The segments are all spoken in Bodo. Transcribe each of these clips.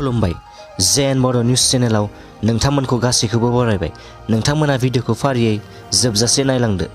खुलुमबाय जेन बर' निउज चेनेलाव नोंथांमोनखौ गासैखौबो बरायबाय। नोंथांमोना भिडिअखौ फारियै जोबजासे नायलांदो।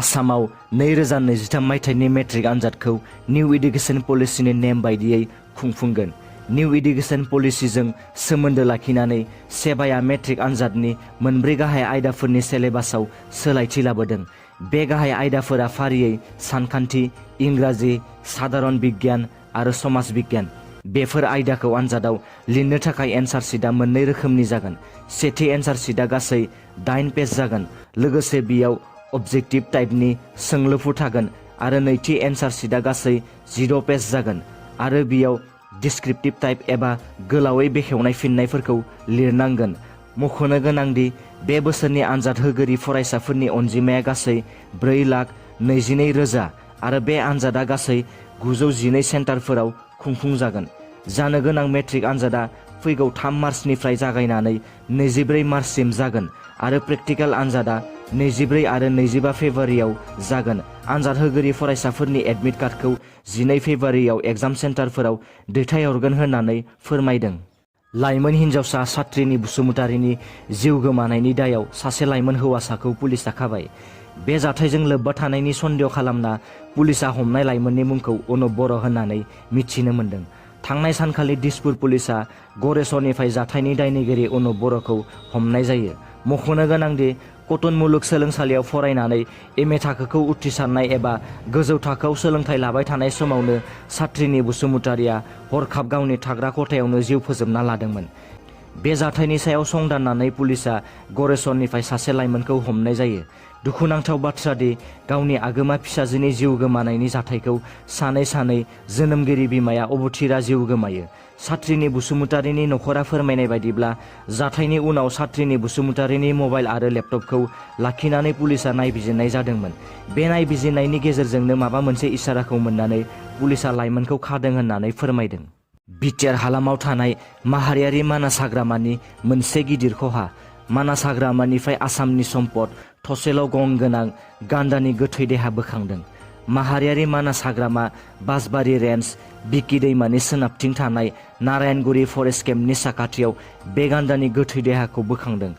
आसामाव 2023 मायथाइनि मेट्रिक आनजादखौ निउ इडुकेसन पलिसिनि नेम बायदियै खुंफुंगोन। निउ इडुकेसन पलिसिजों सोमोन्दो लाखिनानै सेबाया मेट्रिक आनजादनि मोनब्रै गाहाय आयदाफोरनि सिलेबासाव सोलायथि लाबोदों। बे गाहाय आयदाफोरा फारियै सानखान्थि, इंराजि, साधारन बिगियान आरो समाज बिगियान। बेफोर आयदाखौ आनजादाव लिरनो थाखाय एन्सार शीटआ मोननै रोखोमनि जागोन। सेथि एन्सार शीटआ गासै 8 पेज जागोन, लोगोसे बेयाव अबजेक्टिभ टाइपनि सोंलुफोर थागोन आरो नैथि एन्सार शीटआ गासै 0 पेज जागोन आरो बेयाव डिस्क्रिप्टिभ टाइप एबा गोलावै बेखेवनाय फिननायफोरखौ लिरनांगोन। मख'नो गोनांदि बे बोसोरनि आनजाद होगिरि फरायसाफोरनि अनजिमाया गासै 4,22,000 आरो बे आनजादा गासै 912 सेन्टारफोराव खुंफुंजागोन। जानो गोनां मेट्रिक आनजादा फैगौ 3 मार्चनिफ्राय जागायनानै 24 मार्चसिम जागोन आरो प्रेक्टिकेल आनजादा 24 आरो 25 फेब्रुवारियाव जागोन। आनजाद होगिरि फरायसाफोरनि एडमिट कार्डखौ 12 फेब्रुवारियाव एग्जाम सेन्टारफोराव दैथायहरगोन होननानै फोरमायदों। लाइमोन हिन्जावसा सात्रिनि बसुमतारीनि जिउ गोमानायनि दायाव सासे लाइमोन हौवासाखौ पुलिसआ खाबाय। बे जाथायजों लोब्बा थानायनि सन्देह खालामना पुलिसआ हमनाय लाइमोननि मुंखौ अनुप बर' होननानै मिथिनो मोन्दों। थांनाय सानखालि दिसपुर पुलिसआ गरेस्वरनिफ्राय जाथायनि दायनिगिरि अनुप बर'खौ हमनाय जायो। मख'नो गोनांदि कटन मुलुगसोलोंसालियाव फरायनानै MA थाखोखौ उथ्रिसारनाय एबा गोजौ थाखोआव सोलोंथाइ लाबाय थानाय समावनो सात्रिनि बसुमतारीया हरखाब गावनि थाग्रा खथायावनो जिउ फोजोबना लादोंमोन। बे जाथायनि सायाव संदाननानै पुलिसआ गरेस्वरनिफ्राय सासे लाइमोनखौ हमनाय जायो। दुखुनांथाव बाथ्रादि गावनि आगोमा फिसाजोनि जिउ गोमानायनि जाथायखौ सानै जोनोमगिरि बिमाया अबथिरा जिउ गोमायो। सात्रिनि बसुमतारीनि नखरा फोरमायनाय बायदिब्ला जाथायनि उनाव सात्रिनि बसुमतारीनि मबाइल आरो लेपटपखौ लाखिनानै पुलिसआ नायबिजिरनाय जादोंमोन। बे नायबिजिरनायनि गेजेरजोंनो माबा मोनसे इसाराखौ मोननानै पुलिसआ लाइमोनखौ खादों होननानै फोरमायदों। बिटिआर हालामाव थानाय माहारियारि मानास हाग्रामानि मोनसे गिदिर खहा। मानास हाग्रामानिफ्राय आसामनि सम्पद थसेल' गं गोनां गान्दानि गोथै देहा बोखांदों। माहारियारि मानास हाग्रामा बासबारि रेन्ज बिकि दैमानि सोनाबथिं थानाय नारायणगुरि फरेस्ट केम्पनि साखाथियाव बे गान्दानि गोथै देहाखौ बोखांदों।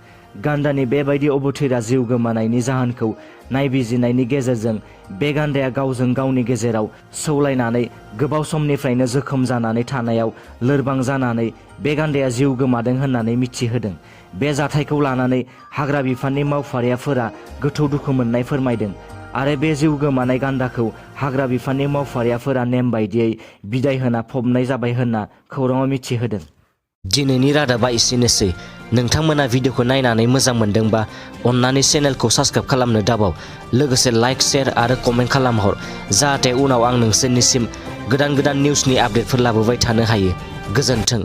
गान्दानि बेबायदि अबथिरा जिउ गोमानायनि जाहोनखौ नायबिजिरनायनि गेजेरजों बे गान्दाया गावजों गावनि गेजेराव सौलायनानै गोबाव समनिफ्रायनो जोखोम जानानै थानायाव लोरबां जानानै बे गान्दाया जिउ गोमादों होननानै मिथिहोदों। बे जाथायखौ लानानै हाग्रा बिफाननि मावफारियाफोरा गोथौ दुखु मोननाय फोरमायदों आरो बे जिउ गोमानाय गान्दाखौ हाग्रा बिफाननि मावफारियाफोरा नेम बायदियै बिदाय होना फबनाय जाबाय होनना खौराङाव मिथिहोदों। दिनैनि रादाबा एसेनोसै। नोंथांमोना भिडिअखौ नायनानै मोजां मोनदोंबा अन्नानै चेनेलखौ साबस्क्राइब खालामनो दाबाव, लोगोसे लाइक, शेयार आरो कमेन्ट खालामहर, जाहाथे उनाव आं नोंसोरनिसिम गोदान निउसनि आपडेटफोर लाबोबाय थानो हायो। गोजोन्थों।